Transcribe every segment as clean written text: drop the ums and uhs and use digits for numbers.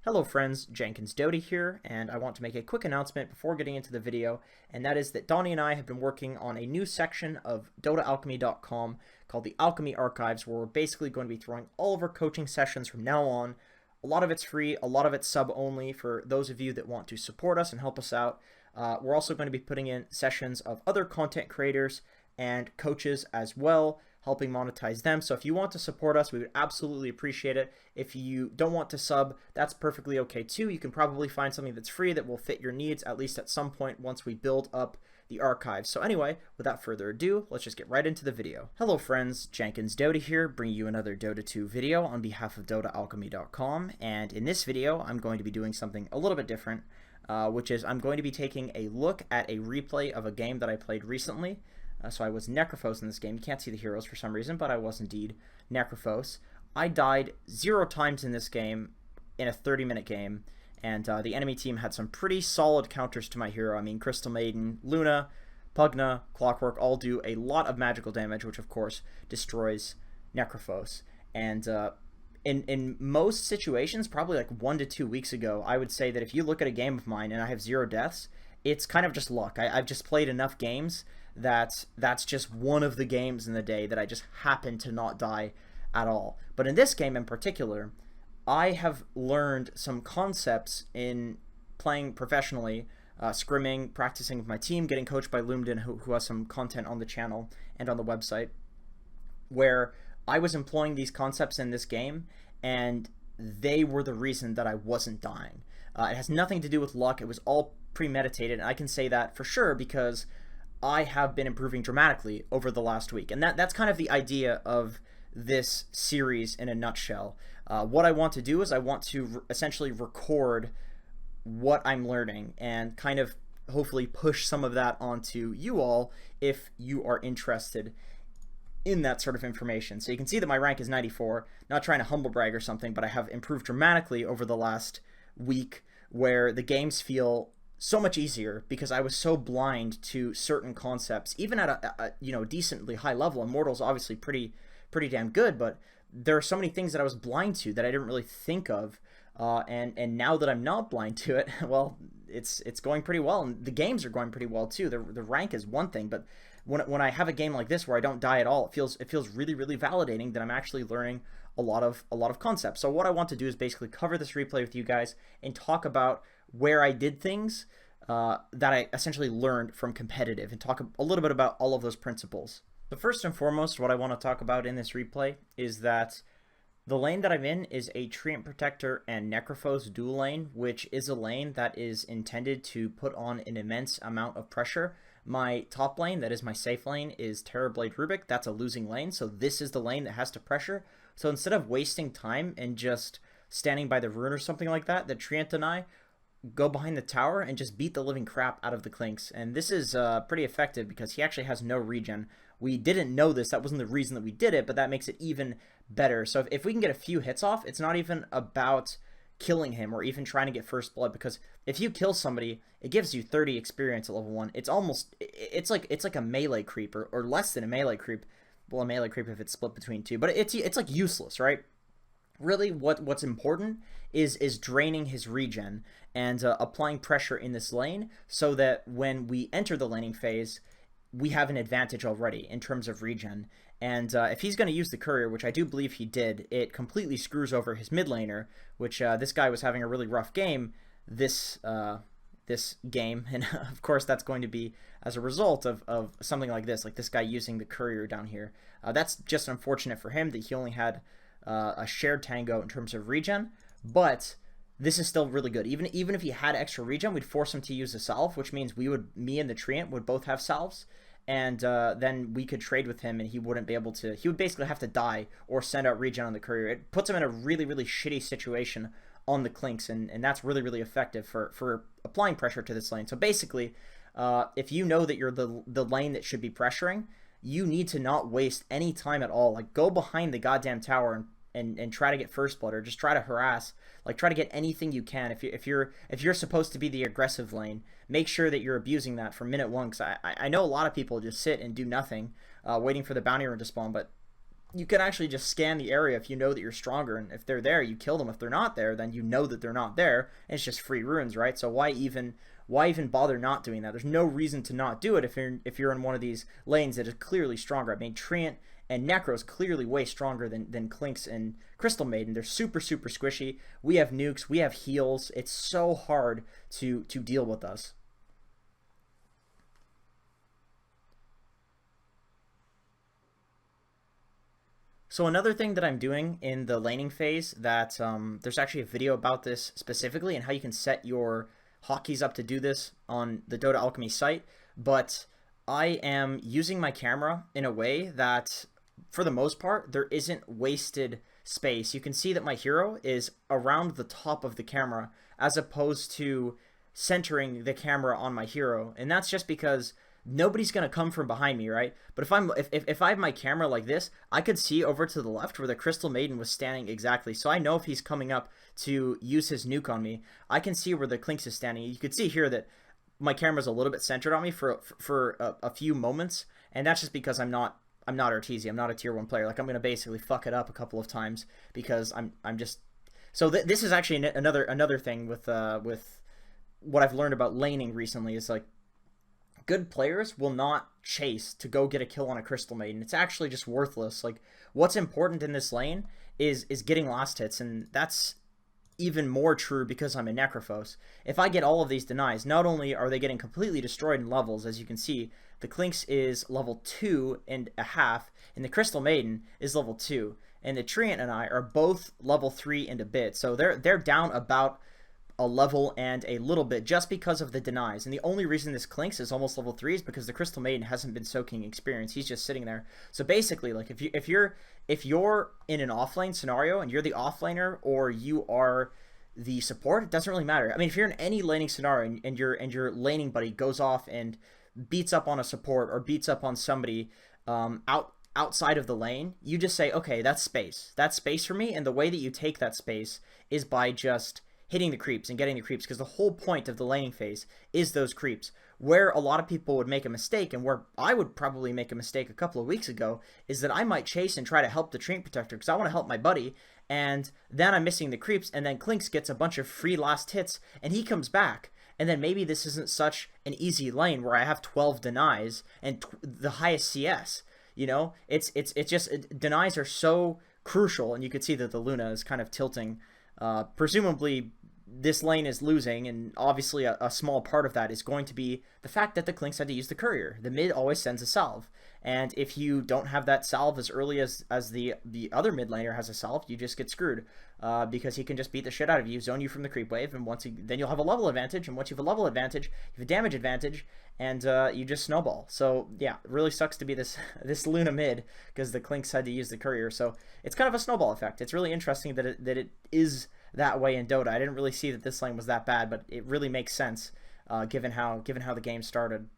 Hello friends, Jenkins Dota here, and I want to make a quick announcement before getting into the video, and that is that Donnie and I have been working on a new section of DotaAlchemy.com called the Alchemy Archives, where we're basically going to be throwing all of our coaching sessions from now on. A lot of it's free, a lot of it's sub-only for those of you that want to support us and help us out. We're also going to be putting in sessions of other content creators and coaches as well, helping monetize them. So if you want to support us, we would absolutely appreciate it. If you don't want to sub, that's perfectly okay too. You can probably find something that's free that will fit your needs, at least at some point once we build up the archives. So anyway, without further ado, let's just get right into the video. Hello friends, Jenkins Dota here, bringing you another Dota 2 video on behalf of DotaAlchemy.com. And in this video, I'm going to be doing something a little bit different, which is I'm going to be taking a look at a replay of a game that I played recently. So I was Necrophos in this game. You can't see the heroes for some reason, but I was indeed Necrophos. I died 0 times in this game in a 30-minute game, and the enemy team had some pretty solid counters to my hero. I mean, Crystal Maiden, Luna, Pugna, Clockwork all do a lot of magical damage, which of course destroys Necrophos. And in most situations, probably like 1 to 2 weeks ago, I would say that if you look at a game of mine and I have 0 deaths, it's kind of just luck. I've just played enough games that's just one of the games in the day that I just happen to not die at all. But in this game in particular, I have learned some concepts in playing professionally, scrimming, practicing with my team, getting coached by Lumden, who has some content on the channel and on the website, where I was employing these concepts in this game, and they were the reason that I wasn't dying. It has nothing to do with luck. It was all premeditated, and I can say that for sure because I have been improving dramatically over the last week. And that's kind of the idea of this series in a nutshell. What I want to do is I want to essentially record what I'm learning and kind of hopefully push some of that onto you all if you are interested in that sort of information. So you can see that my rank is 94, not trying to humble brag or something, but I have improved dramatically over the last week, where the games feel so much easier because I was so blind to certain concepts, even at a decently high level. Immortal's obviously pretty damn good, but there are so many things that I was blind to that I didn't really think of, and now that I'm not blind to it, well, it's going pretty well, and the games are going pretty well too. The rank is one thing, but when I have a game like this where I don't die at all, it feels really validating that I'm actually learning a lot of concepts. So what I want to do is basically cover this replay with you guys and talk about where I did things that I essentially learned from competitive, and talk a little bit about all of those principles. But first and foremost, what I want to talk about in this replay is that the lane that I'm in is a Treant Protector and Necrophos dual lane, which is a lane that is intended to put on an immense amount of pressure. My top lane, that is my safe lane, is Terrorblade Rubik. That's a losing lane, so this is the lane that has to pressure. So instead of wasting time and just standing by the rune or something like that, the Treant and I go behind the tower and just beat the living crap out of the Clinks. And this is pretty effective because he actually has no regen. We didn't know this, that wasn't the reason that we did it, but that makes it even better. So if we can get a few hits off, it's not even about killing him or even trying to get first blood, because if you kill somebody, it gives you 30 experience at level 1. It's like a melee creep, or less than a melee creep. Well, a melee creep if it's split between 2, but it's like useless, right? Really, what's important is draining his regen and applying pressure in this lane so that when we enter the laning phase, we have an advantage already in terms of regen. And if he's going to use the courier, which I do believe he did, it completely screws over his mid laner, which this guy was having a really rough game this game, and of course that's going to be as a result of something like this guy using the courier down here. That's just unfortunate for him that he only had a shared tango in terms of regen, but this is still really good. Even if he had extra regen, we'd force him to use a salve, which means me and the Treant would both have salves, and then we could trade with him, and he wouldn't be able to. He would basically have to die or send out regen on the courier. It puts him in a really shitty situation on the Clinks, and that's really effective for applying pressure to this lane. So basically, if you know that you're the lane that should be pressuring, you need to not waste any time at all. Like, go behind the goddamn tower and and try to get first blood, or just try to harass, like try to get anything you can. If you're supposed to be the aggressive lane, make sure that you're abusing that from minute one. Because I know a lot of people just sit and do nothing, waiting for the bounty rune to spawn, but you can actually just scan the area if you know that you're stronger, and if they're there, you kill them. If they're not there, then you know that they're not there, and it's just free runes, right? So why even bother not doing that? There's no reason to not do it if you're in one of these lanes that is clearly stronger. I mean, Treant and Necro's clearly way stronger than Clinkz and Crystal Maiden. They're super squishy. We have nukes, we have heals. It's so hard to deal with us. So another thing that I'm doing in the laning phase that there's actually a video about this specifically, and how you can set your hotkeys up to do this on the Dota Alchemy site, but I am using my camera in a way that, for the most part, there isn't wasted space. You can see that my hero is around the top of the camera as opposed to centering the camera on my hero, and that's just because nobody's gonna come from behind me, right? But if I have my camera like this, I could see over to the left where the Crystal Maiden was standing exactly. So I know if he's coming up to use his nuke on me, I can see where the Clinkz is standing. You could see here that my camera's a little bit centered on me for a few moments, and that's just because I'm not Arteezy. I'm not a tier 1 player. Like, I'm gonna basically fuck it up a couple of times because I'm just. So this is actually another thing with what I've learned about laning recently is, like, good players will not chase to go get a kill on a Crystal Maiden. It's actually just worthless. Like, what's important in this lane is getting last hits, and that's even more true because I'm a Necrophos. If I get all of these denies, not only are they getting completely destroyed in levels, as you can see, the Clinkz is level 2.5, and the Crystal Maiden is level 2, and the Treant and I are both level 3 and a bit. So they're down about a level and a little bit just because of the denies. And the only reason this Clinkz is almost level 3 is because the Crystal Maiden hasn't been soaking experience. He's just sitting there. So basically, like, if you're in an offlane scenario and you're the offlaner or you are the support, it doesn't really matter. I mean, if you're in any laning scenario and your laning buddy goes off and beats up on a support or beats up on somebody outside of the lane, you just say, okay, that's space. That's space for me. And the way that you take that space is by just hitting the creeps and getting the creeps, because the whole point of the laning phase is those creeps. Where a lot of people would make a mistake, and where I would probably make a mistake a couple of weeks ago, is that I might chase and try to help the Treant Protector because I want to help my buddy, and then I'm missing the creeps, and then Clinkz gets a bunch of free last hits, and he comes back. And then maybe this isn't such an easy lane where I have 12 denies and the highest CS. You know, it's just denies are so crucial, and you could see that the Luna is kind of tilting. Presumably this lane is losing, and obviously a small part of that is going to be the fact that the Clinkz had to use the courier. The mid always sends a salve, and if you don't have that salve as early as the other mid laner has a salve, you just get screwed, because he can just beat the shit out of you, zone you from the creep wave, and then you'll have a level advantage, and once you have a level advantage, you have a damage advantage, and you just snowball. So yeah, it really sucks to be this Luna mid because the Clinkz had to use the courier. So it's kind of a snowball effect. It's really interesting that it is that way in Dota. I didn't really see that this lane was that bad, but it really makes sense given how the game started.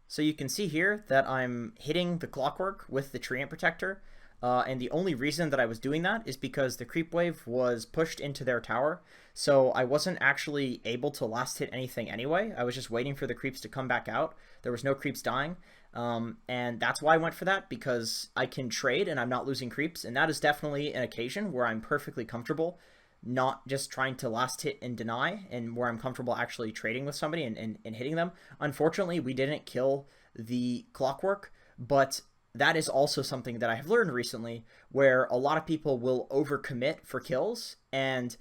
So you can see here that I'm hitting the Clockwork with the Treant Protector, and the only reason that I was doing that is because the creep wave was pushed into their tower, so I wasn't actually able to last hit anything anyway. I was just waiting for the creeps to come back out. There was no creeps dying, and that's why I went for that, because I can trade and I'm not losing creeps, and that is definitely an occasion where I'm perfectly comfortable not just trying to last hit and deny, and where I'm comfortable actually trading with somebody and hitting them. Unfortunately, we didn't kill the Clockwork, but that is also something that I have learned recently, where a lot of people will overcommit for kills, and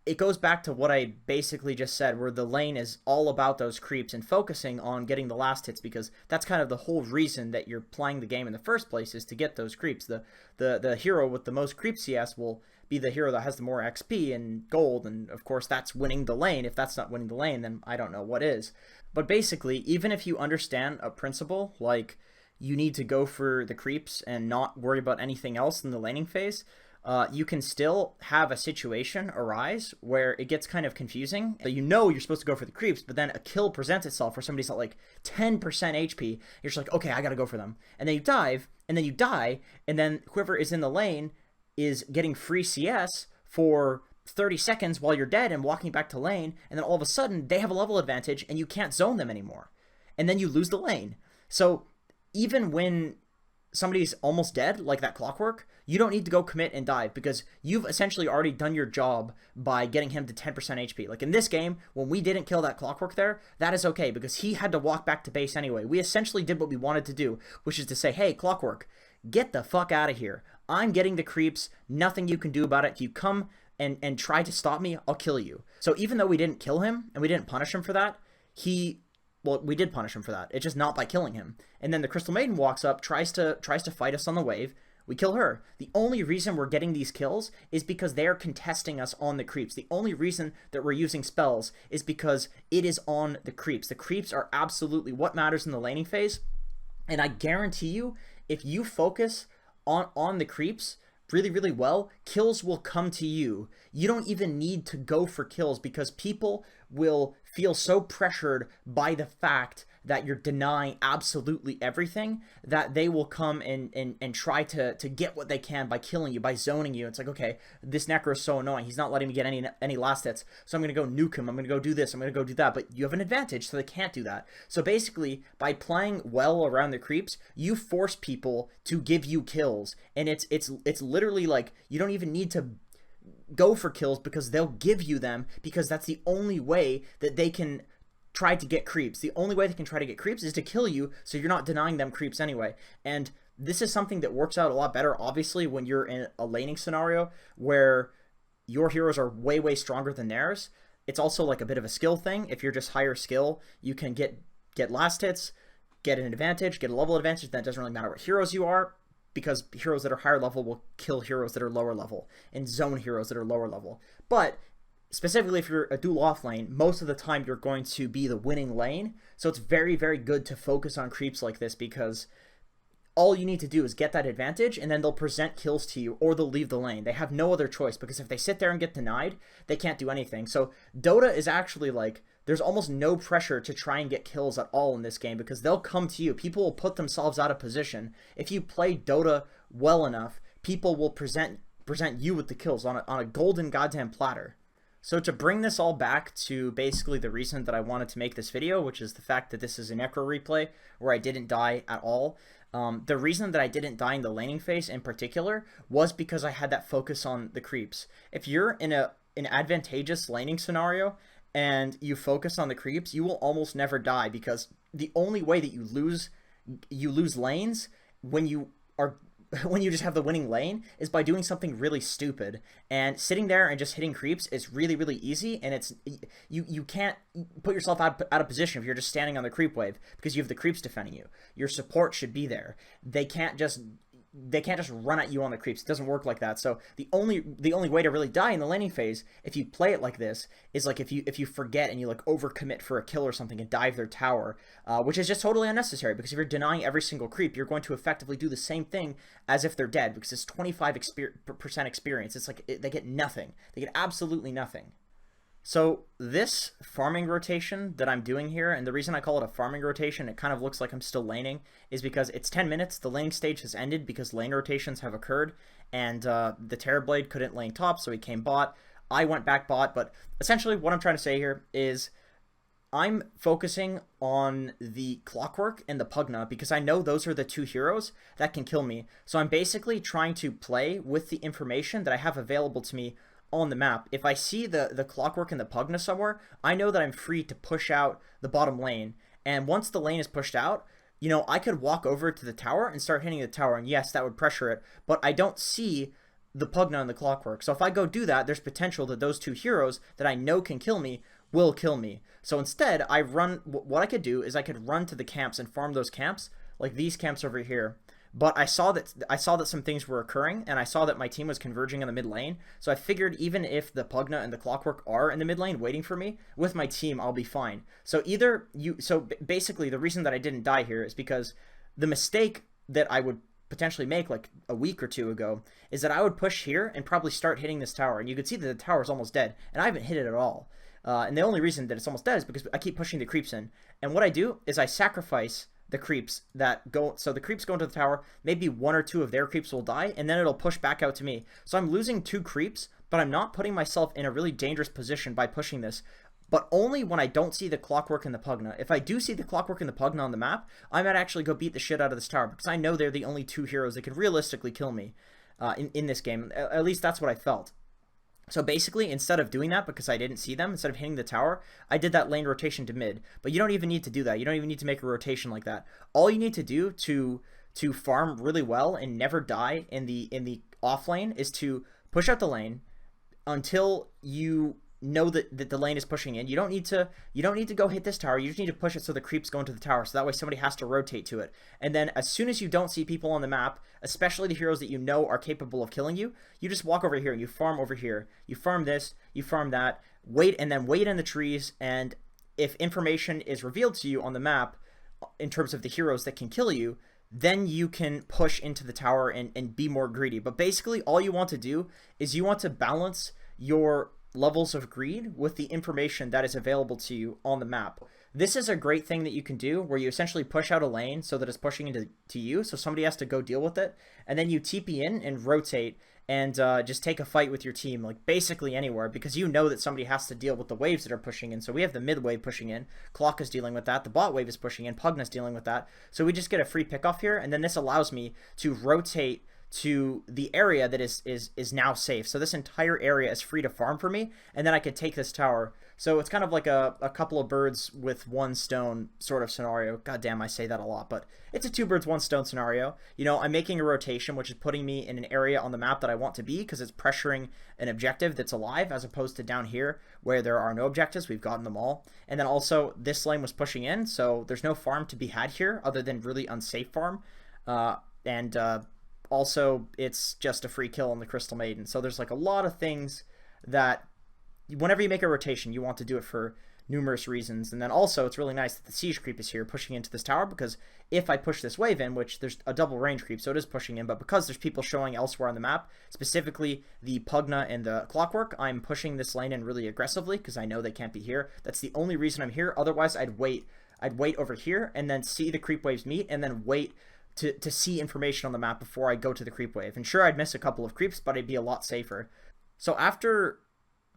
it goes back to what I basically just said, where the lane is all about those creeps and focusing on getting the last hits, because that's kind of the whole reason that you're playing the game in the first place, is to get those creeps. The hero with the most creep CS will be the hero that has the more XP and gold, and of course that's winning the lane. If that's not winning the lane, then I don't know what is. But basically, even if you understand a principle, like you need to go for the creeps and not worry about anything else in the laning phase, you can still have a situation arise where it gets kind of confusing. You know you're supposed to go for the creeps, but then a kill presents itself where somebody's at like 10% HP. You're just like, okay, I gotta go for them. And then you dive, and then you die, and then whoever is in the lane is getting free CS for 30 seconds while you're dead and walking back to lane, and then all of a sudden they have a level advantage and you can't zone them anymore. And then you lose the lane. So even when somebody's almost dead, like that Clockwork, you don't need to go commit and dive because you've essentially already done your job by getting him to 10% HP. Like in this game, when we didn't kill that Clockwork there, that is okay because he had to walk back to base anyway. We essentially did what we wanted to do, which is to say, hey, Clockwork, get the fuck out of here. I'm getting the creeps. Nothing you can do about it. If you come and try to stop me, I'll kill you. So even though we didn't kill him and we didn't punish him for that, well, we did punish him for that. It's just not by killing him. And then the Crystal Maiden walks up, tries to fight us on the wave. We kill her. The only reason we're getting these kills is because they're contesting us on the creeps. The only reason that we're using spells is because it is on the creeps. The creeps are absolutely what matters in the laning phase. And I guarantee you, if you focus on the creeps really, really well, kills will come to you. You don't even need to go for kills because people will feel so pressured by the fact that you're denying absolutely everything that they will come and try to get what they can by killing you, by zoning you. It's like, okay, this Necro is so annoying. He's not letting me get any last hits, so I'm going to go nuke him. I'm going to go do this. I'm going to go do that. But you have an advantage, so they can't do that. So basically, by playing well around the creeps, you force people to give you kills. And it's literally like you don't even need to go for kills because they'll give you them because that's the only way that they can try to get creeps. The only way they can try to get creeps is to kill you, so you're not denying them creeps anyway. And this is something that works out a lot better, obviously, when you're in a laning scenario where your heroes are way, way stronger than theirs. It's also like a bit of a skill thing. If you're just higher skill, you can get last hits, get an advantage, get a level advantage. Then it doesn't really matter what heroes you are, because heroes that are higher level will kill heroes that are lower level and zone heroes that are lower level. But specifically if you're a dual off lane, most of the time you're going to be the winning lane. So it's very, very good to focus on creeps like this because all you need to do is get that advantage and then they'll present kills to you or they'll leave the lane. They have no other choice because if they sit there and get denied, they can't do anything. So Dota is actually like, there's almost no pressure to try and get kills at all in this game because they'll come to you. People will put themselves out of position. If you play Dota well enough, people will present you with the kills on a golden goddamn platter. So to bring this all back to basically the reason that I wanted to make this video, which is the fact that this is a Necro replay where I didn't die at all. The reason that I didn't die in the laning phase in particular was because I had that focus on the creeps. If you're in an advantageous laning scenario and you focus on the creeps, you will almost never die because the only way that you lose lanes when you just have the winning lane is by doing something really stupid. And sitting there and just hitting creeps is really, really easy, and it's you can't put yourself out of position if you're just standing on the creep wave because you have the creeps defending you. Your support should be there. They can't just run at you on the creeps. It doesn't work like that. So the only way to really die in the laning phase, if you play it like this, is like if you forget and you like overcommit for a kill or something and dive their tower, which is just totally unnecessary because if you're denying every single creep, you're going to effectively do the same thing as if they're dead because it's 25% experience. It's like they get nothing. They get absolutely nothing. So this farming rotation that I'm doing here, and the reason I call it a farming rotation, it kind of looks like I'm still laning, is because it's 10 minutes. The laning stage has ended because lane rotations have occurred, and the Terrorblade couldn't lane top, so he came bot. I went back bot, but essentially what I'm trying to say here is I'm focusing on the Clockwork and the Pugna because I know those are the two heroes that can kill me. So I'm basically trying to play with the information that I have available to me on the map. If I see the Clockwork and the Pugna somewhere, I know that I'm free to push out the bottom lane. And once the lane is pushed out, you know, I could walk over to the tower and start hitting the tower, and yes, that would pressure it, but I don't see the Pugna and the Clockwork. So if I go do that, there's potential that those two heroes that I know can kill me will kill me. So instead, what I could do is I could run to the camps and farm those camps, like these camps over here. But I saw that some things were occurring, and I saw that my team was converging in the mid lane. So I figured even if the Pugna and the Clockwork are in the mid lane waiting for me, with my team, I'll be fine. So basically the reason that I didn't die here is because the mistake that I would potentially make like a week or two ago is that I would push here and probably start hitting this tower. And you could see that the tower is almost dead, and I haven't hit it at all. And the only reason that it's almost dead is because I keep pushing the creeps in. And what I do is I sacrifice the creeps that go, so the creeps go into the tower, maybe 1 or 2 of their creeps will die, and then it'll push back out to me. So I'm losing 2 creeps, but I'm not putting myself in a really dangerous position by pushing this, but only when I don't see the Clockwork and the Pugna. If I do see the Clockwork and the Pugna on the map, I might actually go beat the shit out of this tower, because I know they're the only 2 heroes that could realistically kill me in this game. At least that's what I felt. So basically, instead of doing that, because I didn't see them, instead of hitting the tower, I did that lane rotation to mid. But you don't even need to do that. You don't even need to make a rotation like that. All you need to do to farm really well and never die in the off lane is to push out the lane until you know that the lane is pushing in. You don't need to go hit this tower. You just need to push it so the creeps go into the tower, so that way somebody has to rotate to it. And then as soon as you don't see people on the map, especially the heroes that you know are capable of killing you, you just walk over here and you farm over here. You farm this, you farm that, wait, and then wait in the trees. And if information is revealed to you on the map in terms of the heroes that can kill you, then you can push into the tower and be more greedy. But basically all you want to do is you want to balance your levels of greed with the information that is available to you on the map. This is a great thing that you can do where you essentially push out a lane so that it's pushing into you, so somebody has to go deal with it, and then you TP in and rotate and just take a fight with your team, like basically anywhere, because you know that somebody has to deal with the waves that are pushing in. So we have the mid wave pushing in, Clock is dealing with that, the bot wave is pushing in, Pugna's dealing with that, so we just get a free pick off here, and then this allows me to rotate to the area that is now safe. So this entire area is free to farm for me, and then I could take this tower. So it's kind of like a couple of birds with one stone sort of scenario. God damn, I say that a lot, but it's a 2 birds, 1 stone scenario. You know, I'm making a rotation, which is putting me in an area on the map that I want to be, because it's pressuring an objective that's alive, as opposed to down here where there are no objectives. We've gotten them all. And then also this lane was pushing in, so there's no farm to be had here other than really unsafe farm. Also, it's just a free kill on the Crystal Maiden. So there's like a lot of things that whenever you make a rotation, you want to do it for numerous reasons. And then also, it's really nice that the Siege Creep is here pushing into this tower, because if I push this wave in, which there's a double range creep, so it is pushing in, but because there's people showing elsewhere on the map, specifically the Pugna and the Clockwork, I'm pushing this lane in really aggressively because I know they can't be here. That's the only reason I'm here. Otherwise, I'd wait over here and then see the creep waves meet and then wait to see information on the map before I go to the creep wave. And sure, I'd miss a couple of creeps, but I'd be a lot safer. So after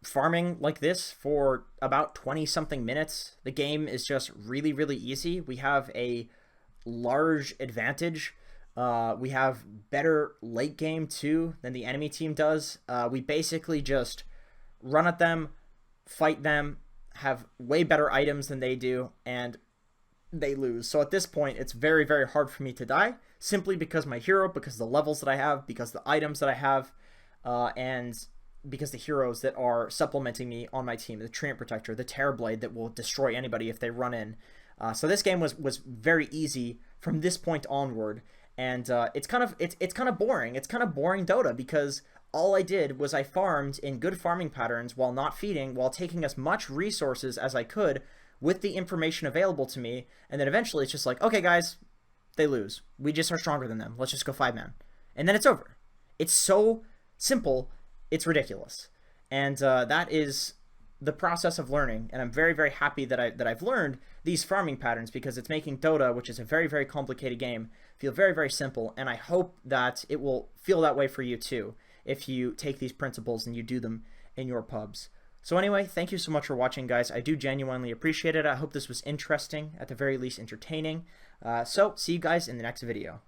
farming like this for about 20 something minutes, the game is just really, really easy. We have a large advantage. We have better late game too than the enemy team does. We basically just run at them, fight them, have way better items than they do, and they lose. So at this point, it's very, very hard for me to die, simply because my hero, because the levels that I have, because the items that I have, and because the heroes that are supplementing me on my team, the Treant Protector, the Terrorblade that will destroy anybody if they run in. So this game was very easy from this point onward, and it's kind of boring. It's kind of boring Dota, because all I did was I farmed in good farming patterns while not feeding, while taking as much resources as I could with the information available to me, and then eventually it's just like, okay guys, they lose. We just are stronger than them. Let's just go 5-man. And then it's over. It's so simple, it's ridiculous. And that is the process of learning, and I'm very, very happy that I've learned these farming patterns, because it's making Dota, which is a very, very complicated game, feel very, very simple, and I hope that it will feel that way for you too, if you take these principles and you do them in your pubs. So anyway, thank you so much for watching, guys. I do genuinely appreciate it. I hope this was interesting, at the very least entertaining. So see you guys in the next video.